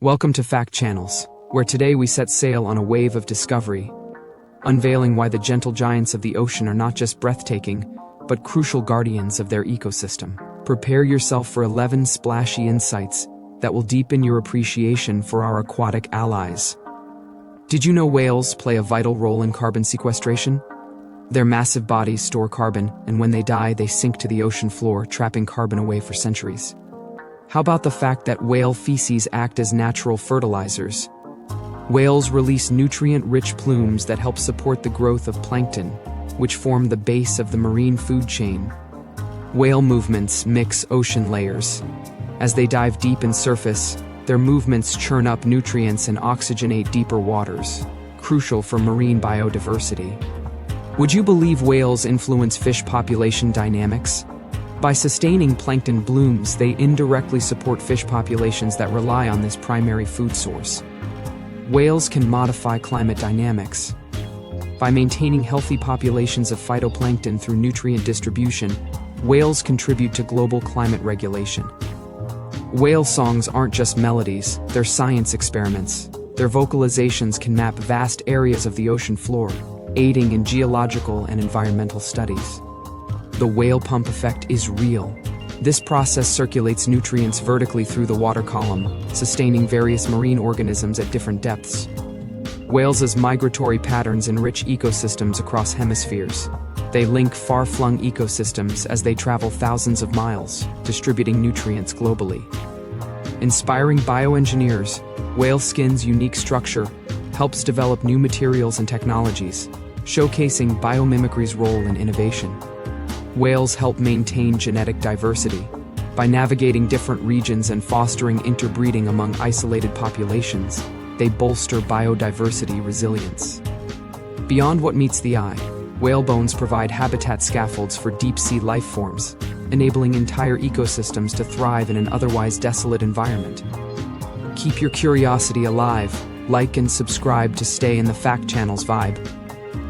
Welcome to Fact Channels, where today we set sail on a wave of discovery, unveiling why the gentle giants of the ocean are not just breathtaking, but crucial guardians of their ecosystem. Prepare yourself for 11 splashy insights that will deepen your appreciation for our aquatic allies. Did you know whales play a vital role in carbon sequestration? Their massive bodies store carbon, and when they die, they sink to the ocean floor, trapping carbon away for centuries. How about the fact that whale feces act as natural fertilizers? Whales release nutrient-rich plumes that help support the growth of plankton, which form the base of the marine food chain. Whale movements mix ocean layers. As they dive deep in surface, their movements churn up nutrients and oxygenate deeper waters, crucial for marine biodiversity. Would you believe whales influence fish population dynamics? By sustaining plankton blooms, they indirectly support fish populations that rely on this primary food source. Whales can modify climate dynamics. By maintaining healthy populations of phytoplankton through nutrient distribution, whales contribute to global climate regulation. Whale songs aren't just melodies, they're science experiments. Their vocalizations can map vast areas of the ocean floor, aiding in geological and environmental studies. The whale pump effect is real. This process circulates nutrients vertically through the water column, sustaining various marine organisms at different depths. Whales' migratory patterns enrich ecosystems across hemispheres. They link far-flung ecosystems as they travel thousands of miles, distributing nutrients globally. Inspiring bioengineers, whale skin's unique structure helps develop new materials and technologies, showcasing biomimicry's role in innovation. Whales help maintain genetic diversity. By navigating different regions and fostering interbreeding among isolated populations, they bolster biodiversity resilience. Beyond what meets the eye, whale bones provide habitat scaffolds for deep-sea life forms, enabling entire ecosystems to thrive in an otherwise desolate environment. Keep your curiosity alive, like and subscribe to stay in the Fact Channel's vibe.